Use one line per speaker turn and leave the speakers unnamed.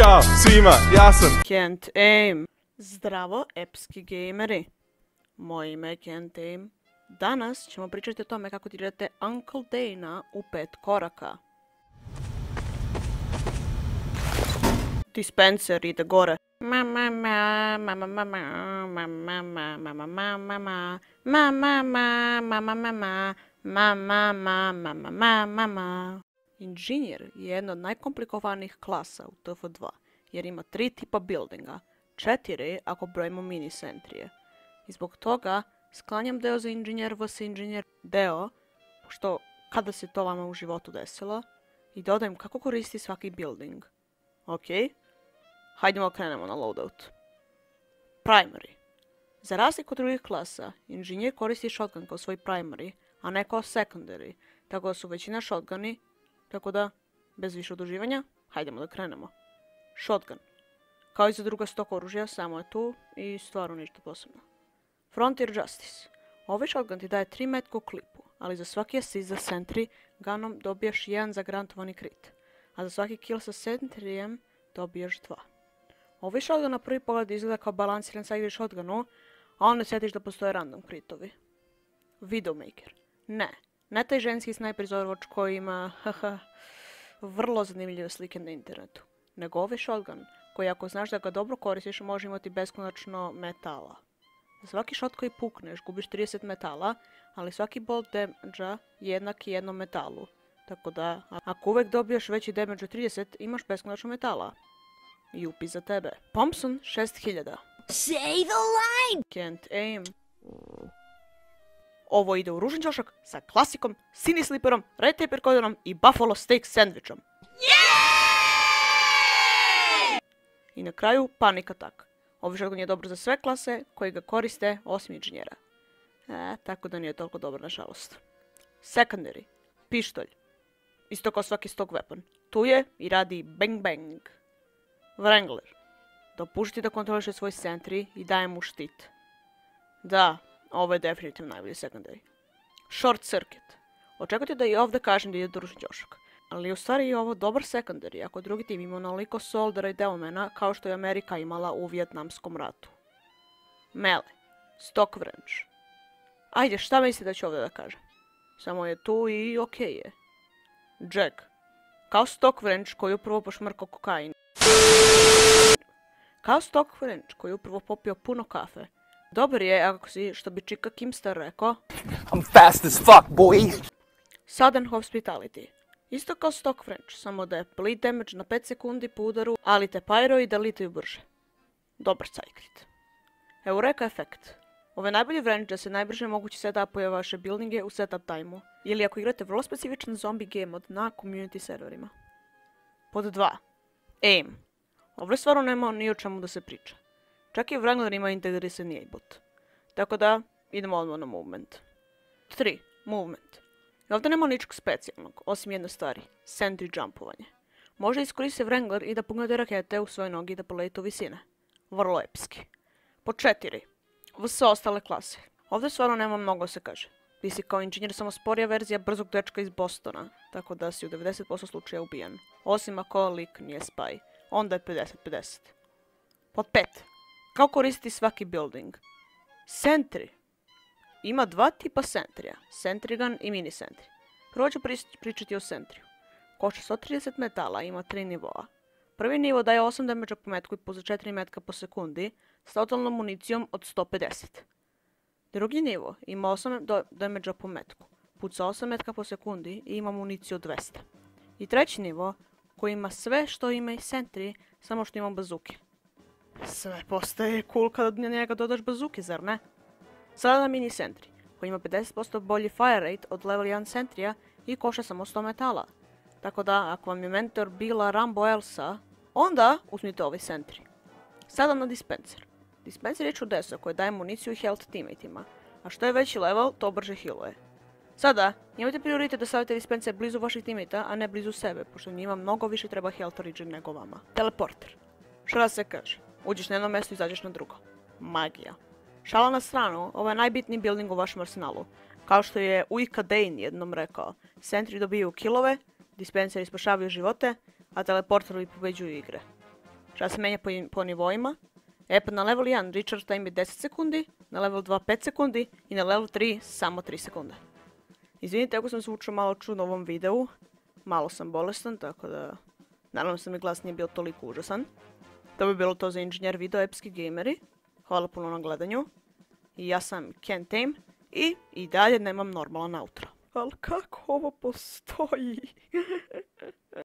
Ćao svima, ja sam
Kent Aim. Zdravo, epski gameri. Moje ime je Kent Aim. Danas ćemo pričati o tome kako tirate Uncle Dana u 5 koraka. Dispenser ide gore. Inženjer je jedna od najkomplikovanijih klasa u TF2, jer ima 3 tipa buildinga, 4 ako brojimo mini sentrije. I zbog toga sklanjam deo za inženjer vs inženjer deo, što kada se to vama u životu desilo, i dodajem kako koristi svaki building. Ok, hajdemo krenemo na loadout. Primary. Za razliku od drugih klasa, inženjer koristi shotgun kao svoj primary, a ne kao secondary, tako da su većina shotguni. Tako da, bez više oduživanja, hajdemo da krenemo. Shotgun. Kao i za druga stok oružja, samo je tu i stvarno ništa posebno. Frontier Justice. Ovaj shotgun ti daje 3 metka u klipu, ali za svaki assist za sentry gunom dobijaš 1 zagarantovani crit, a za svaki kill sa sentryjem dobijaš 2. Ovaj shotgun na prvi pogled izgleda kao balansiran sa igri shotgunu, a onda sjetiš da postoje random critovi. Widowmaker. Ne taj ženski snajper iz Overwatch koji ima vrlo zanimljive slike na internetu, nego ovaj shotgun koji ako znaš da ga dobro koristiš može imati beskonačno metala. Za svaki shot koji pukneš gubiš 30 metala, ali svaki bolt damage jednak jednom metalu. Tako da, ako uvek dobiješ veći damage od 30, imaš beskonačno metala. Jupi za tebe. Thompson 6000.
Say the line!
Kent Aim. Ovo ide u ružan ćošak sa klasikom, Cine Sliperom, Red Tape Recorderom i Buffalo Steak sandvičom. I na kraju Panic Attack. Ovaj shotgun je dobro za sve klase koji ga koriste osim inženjera. Tako da nije toliko dobro nažalost. Secondary. Pištolj. Isto kao svaki stock weapon. Tu je i radi bang bang. Wrangler. Dopušti da kontroliše svoj sentry i daje mu štit. Da, ovo je definitivno najbolji secondary. Short Circuit. Očekujte da i ovdje kažem da ide dužan ćošak. Ali u stvari je ovo dobar secondary ako drugi tim ima onoliko soldera i deomena kao što je Amerika imala u Vijetnamskom ratu. Melee. Stock wrench. Ajde, šta mislite da ću ovdje da kažem? Samo je tu i okej je. Jack. Kao stock wrench koji upravo pošmrkao kokain. Kao stock wrench koji upravo popio puno kafe. Dobar je ako si, što bi Čika Kimster rekao,
I'm fast as fuck, boy!
Sudden Hospitality. Isto kao stock wrench, samo da je bleed damage na 5 sekundi po udaru, ali te pyro i da litaju brže. Dobar cajkrit. Eureka efekt. Ovo je najbolji wrench da se najbrže mogući setupuje vaše buildinge u setup time-u, ili ako igrate vrlo specifičan zombie game mod na community serverima. Pod 2. Aim. Ovdje stvarno nema ni o čemu da se priča. Čak i Wrangler ima integrisani aimbot. Tako da, idemo odmah na movement. 3. Movement. I ovdje nema ničeg specijalnog, osim jedne stvari, sentry jumpovanje. Može iskoristiti Wrangler i da pugnete rakete u svoje nogi i da poletite u visine. Vrlo epski. Pod 4. Vs ostale klase. Ovdje stvarno nema mnogo se kaže. Ti si kao inženjer samo sporija verzija brzog dečka iz Bostona, tako da si u 90% slučaja ubijen. Osim ako lik nije spy. Onda je 50-50. Pod 5. Kako koristiti svaki building? Sentry. Ima 2 tipa sentrija, sentry gun i mini sentry. Prvo ću pričati o sentriju. Košta 130 metala, ima 3 nivoa. Prvi nivo daje 8 damage po metku i puca 4 metka po sekundi, s totalnom municijom od 150. Drugi nivo ima 8 damage po metku, puca 8 metka po sekundi i ima municiju od 200. I treći nivo, koji ima sve što ima i sentry, samo što ima bazuke. Sve postaje cool kada na njega dodaš bazuke, zar ne? Sada na mini sentry, koji ima 50% bolji fire rate od level 1 sentrija i koša samo 100 metala. Tako da, ako vam je mentor bila Rambo Elsa, onda uzmite ovaj sentry. Sada na dispenser. Dispenser je čudeso koje daje municiju i health teammateima, a što je veći level, to brže healuje. Sada, imajte prioritet da stavite dispenser blizu vaših teammatea, a ne blizu sebe, pošto njima mnogo više treba health regen nego vama. Teleporter. Šta se kaže? Uđeš na jedno mjesto i izađeš na drugo. Magija. Šala na stranu, ovo je najbitniji building u vašem arsenalu. Kao što je Ujka Dane jednom rekao, sentry dobiju killove, dispenseri spašavaju živote, a teleporterovi pobeđuju igre. Šta se menja po nivoima. Pa na level 1 recharge time je 10 sekundi, na level 2 5 sekundi i na level 3 samo 3 sekunde. Izvinite ako sam zvučao malo čudno u ovom videu, malo sam bolestan, tako da naravno sam mi glas nije bio toliko užasan. To bi bilo to za Inženjer video epski gameri. Hvala puno na gledanju. I ja sam Ken Tame i dalje nemam normalan outro. Ali kako ovo postoji?